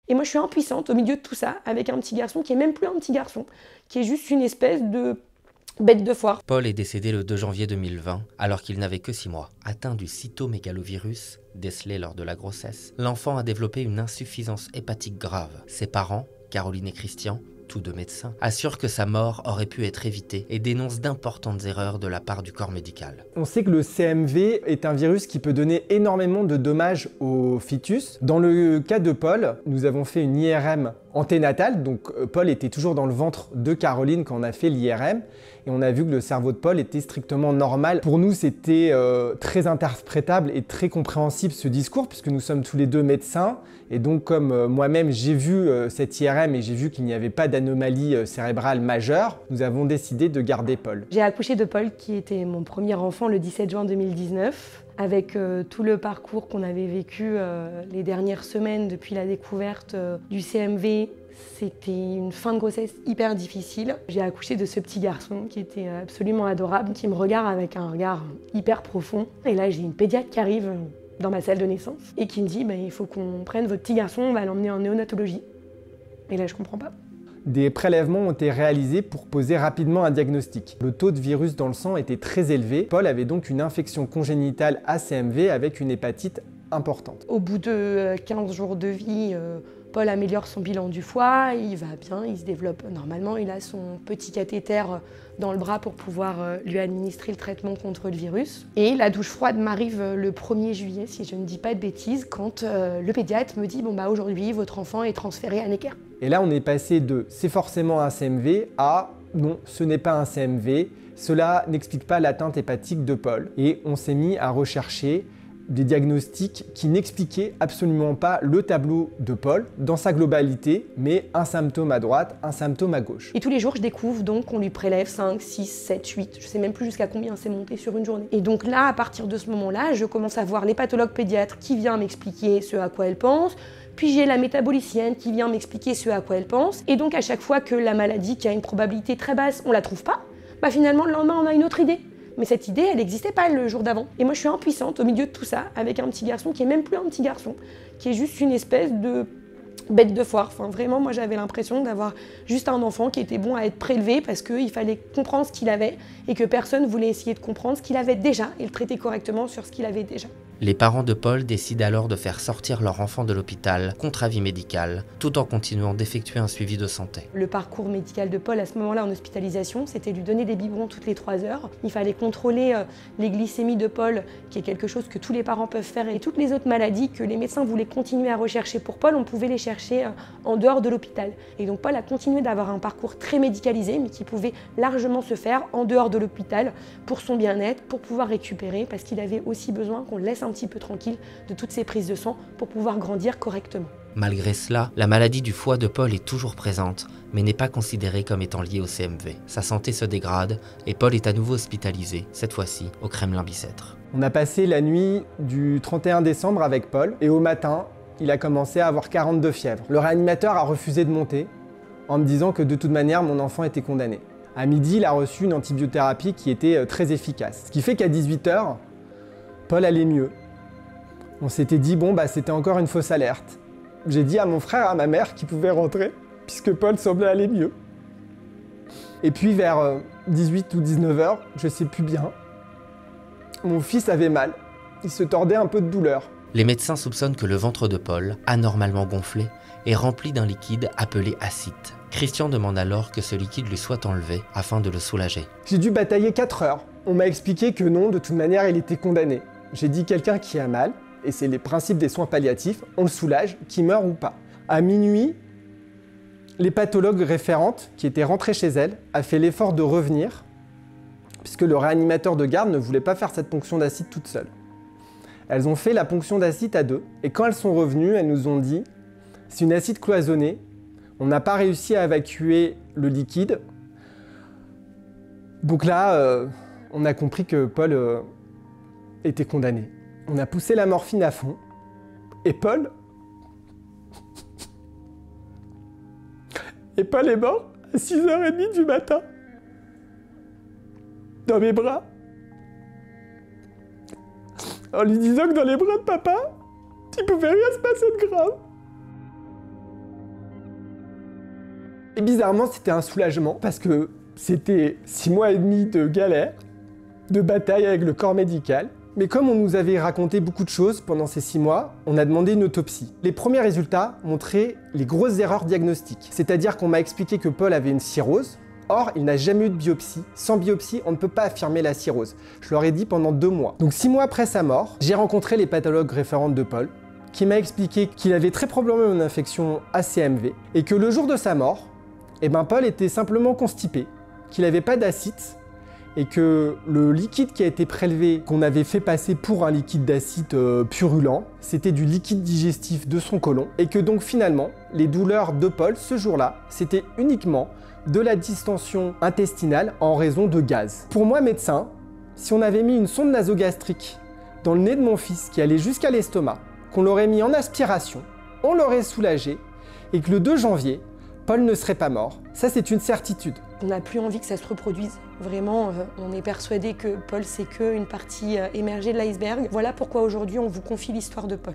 Et moi je suis impuissante au milieu de tout ça, avec un petit garçon qui est même plus un petit garçon, qui est juste une espèce de bête de foire. Paul est décédé le 2 janvier 2020, alors qu'il n'avait que 6 mois. Atteint du cytomégalovirus, décelé lors de la grossesse, l'enfant a développé une insuffisance hépatique grave. Ses parents, Caroline et Christian, tous deux médecins, assurent que sa mort aurait pu être évitée et dénoncent d'importantes erreurs de la part du corps médical. On sait que le CMV est un virus qui peut donner énormément de dommages au fœtus. Dans le cas de Paul, nous avons fait une IRM anténatale, donc Paul était toujours dans le ventre de Caroline quand on a fait l'IRM, et on a vu que le cerveau de Paul était strictement normal. Pour nous, c'était très interprétable et très compréhensible ce discours, puisque nous sommes tous les deux médecins, et donc comme moi-même j'ai vu cette IRM et j'ai vu qu'il n'y avait pas d'anomalie cérébrale majeure, nous avons décidé de garder Paul. J'ai accouché de Paul, qui était mon premier enfant, le 17 juin 2019. Avec tout le parcours qu'on avait vécu les dernières semaines depuis la découverte du CMV, c'était une fin de grossesse hyper difficile. J'ai accouché de ce petit garçon qui était absolument adorable, qui me regarde avec un regard hyper profond. Et là, j'ai une pédiatre qui arrive dans ma salle de naissance et qui me dit il faut qu'on prenne votre petit garçon, on va l'emmener en néonatologie. Et là, je comprends pas. Des prélèvements ont été réalisés pour poser rapidement un diagnostic. Le taux de virus dans le sang était très élevé. Paul avait donc une infection congénitale à CMV avec une hépatite importante. Au bout de 15 jours de vie, Paul améliore son bilan du foie, il va bien, il se développe normalement, il a son petit cathéter dans le bras pour pouvoir lui administrer le traitement contre le virus. Et la douche froide m'arrive le 1er juillet, si je ne dis pas de bêtises, quand le pédiatre me dit aujourd'hui votre enfant est transféré à Necker. Et là on est passé de c'est forcément un CMV à non, ce n'est pas un CMV, cela n'explique pas l'atteinte hépatique de Paul. Et on s'est mis à rechercher des diagnostics qui n'expliquaient absolument pas le tableau de Paul dans sa globalité, mais un symptôme à droite, un symptôme à gauche. Et tous les jours, je découvre donc qu'on lui prélève 5, 6, 7, 8, je sais même plus jusqu'à combien c'est monté sur une journée. Et donc là, à partir de ce moment-là, je commence à voir les pathologues pédiatres qui viennent m'expliquer ce à quoi elle pense, puis j'ai la métabolicienne qui vient m'expliquer ce à quoi elle pense, et donc à chaque fois que la maladie, qui a une probabilité très basse, on la trouve pas, finalement le lendemain on a une autre idée. Mais cette idée, elle n'existait pas le jour d'avant. Et moi, je suis impuissante au milieu de tout ça, avec un petit garçon qui est même plus un petit garçon, qui est juste une espèce de bête de foire. Enfin, vraiment, moi, j'avais l'impression d'avoir juste un enfant qui était bon à être prélevé parce qu'il fallait comprendre ce qu'il avait et que personne voulait essayer de comprendre ce qu'il avait déjà et le traiter correctement sur ce qu'il avait déjà. Les parents de Paul décident alors de faire sortir leur enfant de l'hôpital contre avis médical, tout en continuant d'effectuer un suivi de santé. Le parcours médical de Paul à ce moment-là en hospitalisation, c'était lui donner des biberons toutes les 3 heures. Il fallait contrôler les glycémies de Paul, qui est quelque chose que tous les parents peuvent faire, et toutes les autres maladies que les médecins voulaient continuer à rechercher pour Paul, on pouvait les chercher en dehors de l'hôpital. Et donc Paul a continué d'avoir un parcours très médicalisé, mais qui pouvait largement se faire en dehors de l'hôpital pour son bien-être, pour pouvoir récupérer, parce qu'il avait aussi besoin qu'on le laisse un petit peu tranquille de toutes ces prises de sang pour pouvoir grandir correctement. Malgré cela, la maladie du foie de Paul est toujours présente, mais n'est pas considérée comme étant liée au CMV. Sa santé se dégrade et Paul est à nouveau hospitalisé, cette fois-ci au Kremlin-Bicêtre. On a passé la nuit du 31 décembre avec Paul et au matin, il a commencé à avoir 42 fièvres. Le réanimateur a refusé de monter en me disant que de toute manière, mon enfant était condamné. À midi, il a reçu une antibiothérapie qui était très efficace. Ce qui fait qu'à 18 h, Paul allait mieux. On s'était dit, c'était encore une fausse alerte. J'ai dit à mon frère et à ma mère qu'ils pouvaient rentrer, puisque Paul semblait aller mieux. Et puis vers 18 ou 19 h, je sais plus bien, mon fils avait mal. Il se tordait un peu de douleur. Les médecins soupçonnent que le ventre de Paul, anormalement gonflé, est rempli d'un liquide appelé acide. Christian demande alors que ce liquide lui soit enlevé afin de le soulager. J'ai dû batailler 4 heures. On m'a expliqué que non, de toute manière, il était condamné. J'ai dit quelqu'un qui a mal, et c'est les principes des soins palliatifs, on le soulage, qu'il meure ou pas. À minuit, les pathologues référentes, qui étaient rentrées chez elles, a fait l'effort de revenir, puisque le réanimateur de garde ne voulait pas faire cette ponction d'acide toute seule. Elles ont fait la ponction d'acide à 2, et quand elles sont revenues, elles nous ont dit « c'est une acide cloisonnée, on n'a pas réussi à évacuer le liquide ». Donc là, on a compris que Paul était condamné. On a poussé la morphine à fond, et Paul est mort à 6 h 30 du matin, dans mes bras, en lui disant que dans les bras de papa, il pouvait rien se passer de grave. Et bizarrement, c'était un soulagement parce que c'était 6 mois et demi de galère, de bataille avec le corps médical. Mais comme on nous avait raconté beaucoup de choses pendant ces 6 mois, on a demandé une autopsie. Les premiers résultats montraient les grosses erreurs diagnostiques. C'est-à-dire qu'on m'a expliqué que Paul avait une cirrhose. Or, il n'a jamais eu de biopsie. Sans biopsie, on ne peut pas affirmer la cirrhose. Je leur ai dit pendant 2 mois. Donc 6 mois après sa mort, j'ai rencontré les pathologues référentes de Paul, qui m'a expliqué qu'il avait très probablement une infection ACMV, et que le jour de sa mort, Paul était simplement constipé, qu'il n'avait pas d'acide, et que le liquide qui a été prélevé, qu'on avait fait passer pour un liquide d'acide purulent, c'était du liquide digestif de son côlon, et que donc finalement, les douleurs de Paul, ce jour-là, c'était uniquement de la distension intestinale en raison de gaz. Pour moi, médecin, si on avait mis une sonde nasogastrique dans le nez de mon fils qui allait jusqu'à l'estomac, qu'on l'aurait mis en aspiration, on l'aurait soulagé, et que le 2 janvier, Paul ne serait pas mort. Ça, c'est une certitude. On n'a plus envie que ça se reproduise. Vraiment, on est persuadé que Paul, c'est qu'une partie émergée de l'iceberg. Voilà pourquoi aujourd'hui, on vous confie l'histoire de Paul.